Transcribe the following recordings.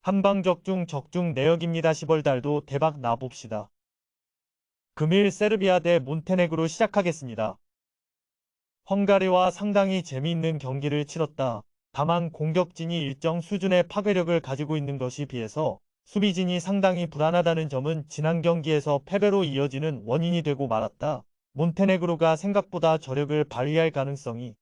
한방적중 적중 내역입니다. 10월달도 대박 나봅시다. 금일 세르비아 대 몬테네그로 시작하겠습니다. 헝가리와 상당히 재미있는 경기를 치렀다. 다만 공격진이 일정 수준의 파괴력을 가지고 있는 것에 비해서 수비진이 상당히 불안하다는 점은 지난 경기에서 패배로 이어지는 원인이 되고 말았다. 몬테네그로가 생각보다 저력을 발휘할 가능성이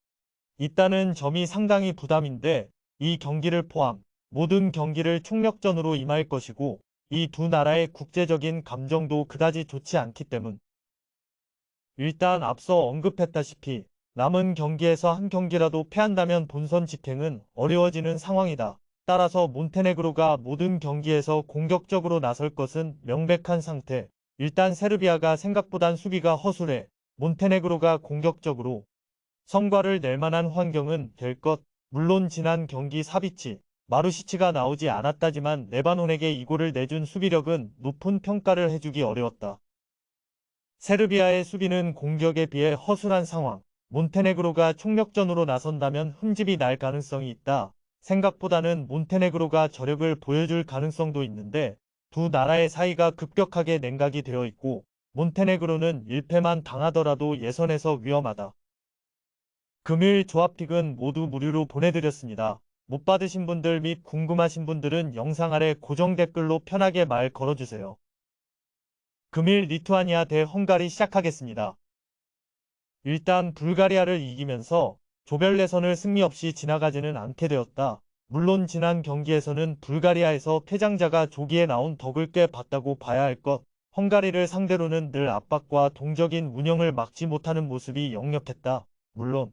있다는 점이 상당히 부담인데, 이 경기를 포함 모든 경기를 총력전으로 임할 것이고 이 두 나라의 국제적인 감정도 그다지 좋지 않기 때문. 일단 앞서 언급했다시피 남은 경기에서 한 경기라도 패한다면 본선 직행은 어려워지는 상황이다. 따라서 몬테네그로가 모든 경기에서 공격적으로 나설 것은 명백한 상태. 일단 세르비아가 생각보단 수비가 허술해 몬테네그로가 공격적으로 성과를 낼 만한 환경은 될 것. 물론 지난 경기 사비치, 마루시치가 나오지 않았다지만 레바논에게 이골을 내준 수비력은 높은 평가를 해주기 어려웠다. 세르비아의 수비는 공격에 비해 허술한 상황. 몬테네그로가 총력전으로 나선다면 흠집이 날 가능성이 있다. 생각보다는 몬테네그로가 저력을 보여줄 가능성도 있는데 두 나라의 사이가 급격하게 냉각이 되어 있고 몬테네그로는 1패만 당하더라도 예선에서 위험하다. 금일 조합픽은 모두 무료로 보내드렸습니다. 못 받으신 분들 및 궁금하신 분들은 영상 아래 고정 댓글로 편하게 말 걸어주세요. 금일 리투아니아 대 헝가리 시작하겠습니다. 일단 불가리아를 이기면서 조별 예선을 승리 없이 지나가지는 않게 되었다. 물론 지난 경기에서는 불가리아에서 패장자가 조기에 나온 덕을 꽤 봤다고 봐야 할 것. 헝가리를 상대로는 늘 압박과 동적인 운영을 막지 못하는 모습이 역력했다. 물론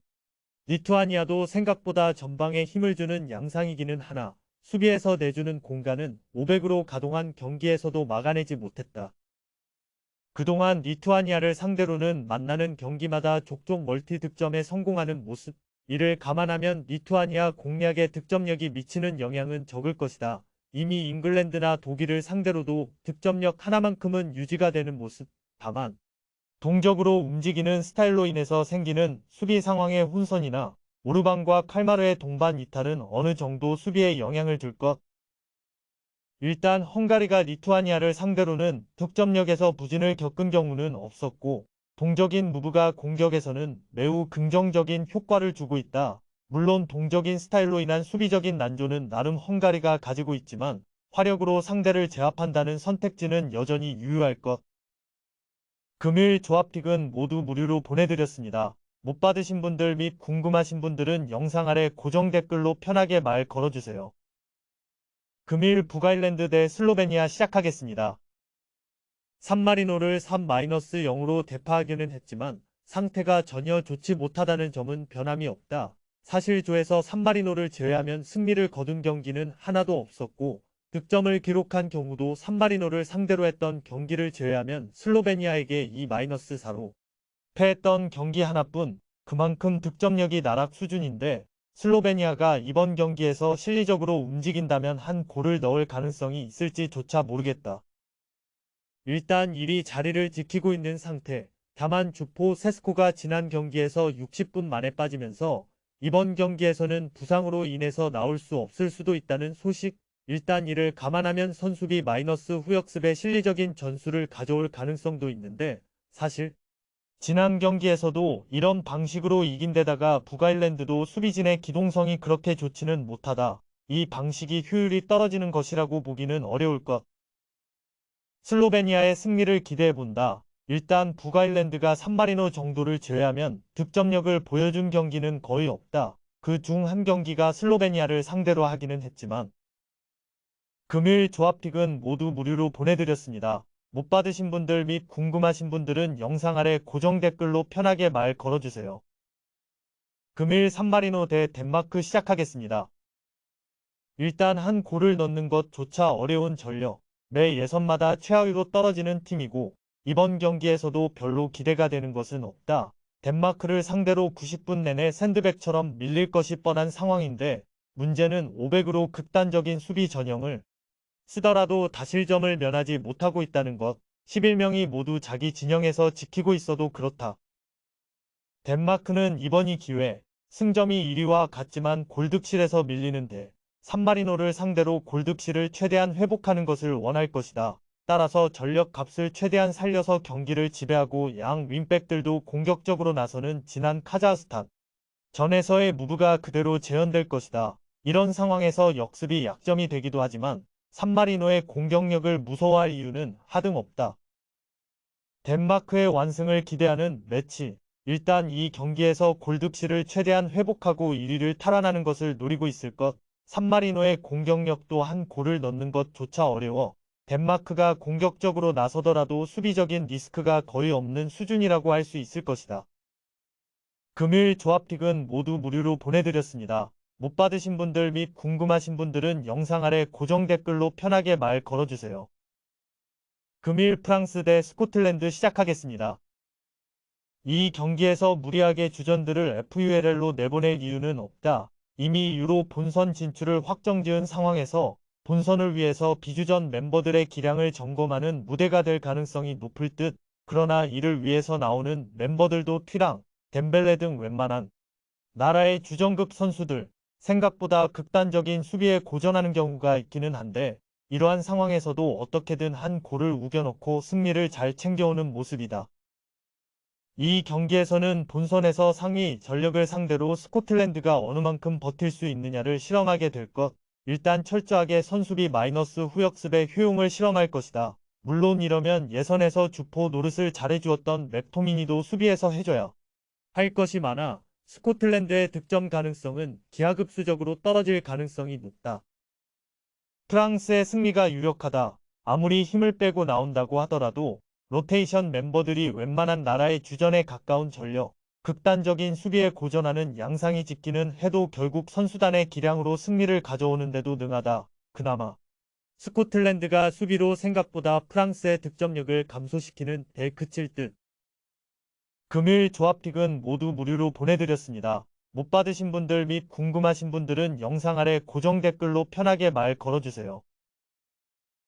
리투아니아도 생각보다 전방에 힘을 주는 양상이기는 하나 수비에서 내주는 공간은 500으로 가동한 경기에서도 막아내지 못했다. 그동안 리투아니아를 상대로는 만나는 경기마다 족족 멀티 득점에 성공하는 모습, 이를 감안하면 리투아니아 공략의 득점력이 미치는 영향은 적을 것이다. 이미 잉글랜드나 독일을 상대로도 득점력 하나만큼은 유지가 되는 모습. 다만 동적으로 움직이는 스타일로 인해서 생기는 수비 상황의 혼선이나 오르반과 칼마르의 동반 이탈은 어느 정도 수비에 영향을 줄 것. 일단 헝가리가 리투아니아를 상대로는 득점력에서 부진을 겪은 경우는 없었고 동적인 무브가 공격에서는 매우 긍정적인 효과를 주고 있다. 물론 동적인 스타일로 인한 수비적인 난조는 나름 헝가리가 가지고 있지만 화력으로 상대를 제압한다는 선택지는 여전히 유효할 것. 금일 조합픽은 모두 무료로 보내드렸습니다. 못 받으신 분들 및 궁금하신 분들은 영상 아래 고정 댓글로 편하게 말 걸어주세요. 금일 북아일랜드 대 슬로베니아 시작하겠습니다. 산마리노를 3-0으로 대파하기는 했지만 상태가 전혀 좋지 못하다는 점은 변함이 없다. 사실 조에서 산마리노를 제외하면 승리를 거둔 경기는 하나도 없었고 득점을 기록한 경우도 산마리노를 상대로 했던 경기를 제외하면 슬로베니아에게 2-4로 패했던 경기 하나뿐. 그만큼 득점력이 나락 수준인데 슬로베니아가 이번 경기에서 실리적으로 움직인다면 한 골을 넣을 가능성이 있을지조차 모르겠다. 일단 1위 자리를 지키고 있는 상태. 다만 주포 세스코가 지난 경기에서 60분 만에 빠지면서 이번 경기에서는 부상으로 인해서 나올 수 없을 수도 있다는 소식. 일단 이를 감안하면 선수비 마이너스 후역습의 실리적인 전술을 가져올 가능성도 있는데 사실 지난 경기에서도 이런 방식으로 이긴 데다가 북아일랜드도 수비진의 기동성이 그렇게 좋지는 못하다. 이 방식이 효율이 떨어지는 것이라고 보기는 어려울 것. 슬로베니아의 승리를 기대해본다. 일단 북아일랜드가 산마리노 정도를 제외하면 득점력을 보여준 경기는 거의 없다. 그 중 한 경기가 슬로베니아를 상대로 하기는 했지만 금일 조합픽은 모두 무료로 보내드렸습니다. 못 받으신 분들 및 궁금하신 분들은 영상 아래 고정 댓글로 편하게 말 걸어주세요. 금일 산마리노 대 덴마크 시작하겠습니다. 일단 한 골을 넣는 것조차 어려운 전력, 매 예선마다 최하위로 떨어지는 팀이고 이번 경기에서도 별로 기대가 되는 것은 없다. 덴마크를 상대로 90분 내내 샌드백처럼 밀릴 것이 뻔한 상황인데 문제는 500으로 극단적인 수비 전형을 쓰더라도 다실점을 면하지 못하고 있다는 것. 11명이 모두 자기 진영에서 지키고 있어도 그렇다. 덴마크는 이번이 기회, 승점이 1위와 같지만 골득실에서 밀리는데 산마리노를 상대로 골득실을 최대한 회복하는 것을 원할 것이다. 따라서 전력 값을 최대한 살려서 경기를 지배하고 양 윙백들도 공격적으로 나서는 지난 카자흐스탄 전에서의 무브가 그대로 재현될 것이다. 이런 상황에서 역습이 약점이 되기도 하지만 산마리노의 공격력을 무서워할 이유는 하등없다. 덴마크의 완승을 기대하는 매치. 일단 이 경기에서 골득실을 최대한 회복하고 1위를 탈환하는 것을 노리고 있을 것. 산마리노의 공격력도 한 골을 넣는 것조차 어려워 덴마크가 공격적으로 나서더라도 수비적인 리스크가 거의 없는 수준이라고 할 수 있을 것이다. 금일 조합픽은 모두 무료로 보내드렸습니다. 못 받으신 분들 및 궁금하신 분들은 영상 아래 고정 댓글로 편하게 말 걸어주세요. 금일 프랑스 대 스코틀랜드 시작하겠습니다. 이 경기에서 무리하게 주전들을 FULL로 내보낼 이유는 없다. 이미 유로 본선 진출을 확정지은 상황에서 본선을 위해서 비주전 멤버들의 기량을 점검하는 무대가 될 가능성이 높을 듯. 그러나 이를 위해서 나오는 멤버들도 튀랑, 덴벨레 등 웬만한 나라의 주전급 선수들, 생각보다 극단적인 수비에 고전하는 경우가 있기는 한데 이러한 상황에서도 어떻게든 한 골을 우겨넣고 승리를 잘 챙겨오는 모습이다. 이 경기에서는 본선에서 상위 전력을 상대로 스코틀랜드가 어느 만큼 버틸 수 있느냐를 실험하게 될 것. 일단 철저하게 선수비 마이너스 후역습의 효용을 실험할 것이다. 물론 이러면 예선에서 주포 노릇을 잘해주었던 맥토미니도 수비에서 해줘야 할 것이 많아 스코틀랜드의 득점 가능성은 기하급수적으로 떨어질 가능성이 높다. 프랑스의 승리가 유력하다. 아무리 힘을 빼고 나온다고 하더라도 로테이션 멤버들이 웬만한 나라의 주전에 가까운 전력, 극단적인 수비에 고전하는 양상이 짙기는 해도 결국 선수단의 기량으로 승리를 가져오는 데도 능하다. 그나마 스코틀랜드가 수비로 생각보다 프랑스의 득점력을 감소시키는 데 그칠 듯. 금일 조합픽은 모두 무료로 보내드렸습니다. 못 받으신 분들 및 궁금하신 분들은 영상 아래 고정 댓글로 편하게 말 걸어주세요.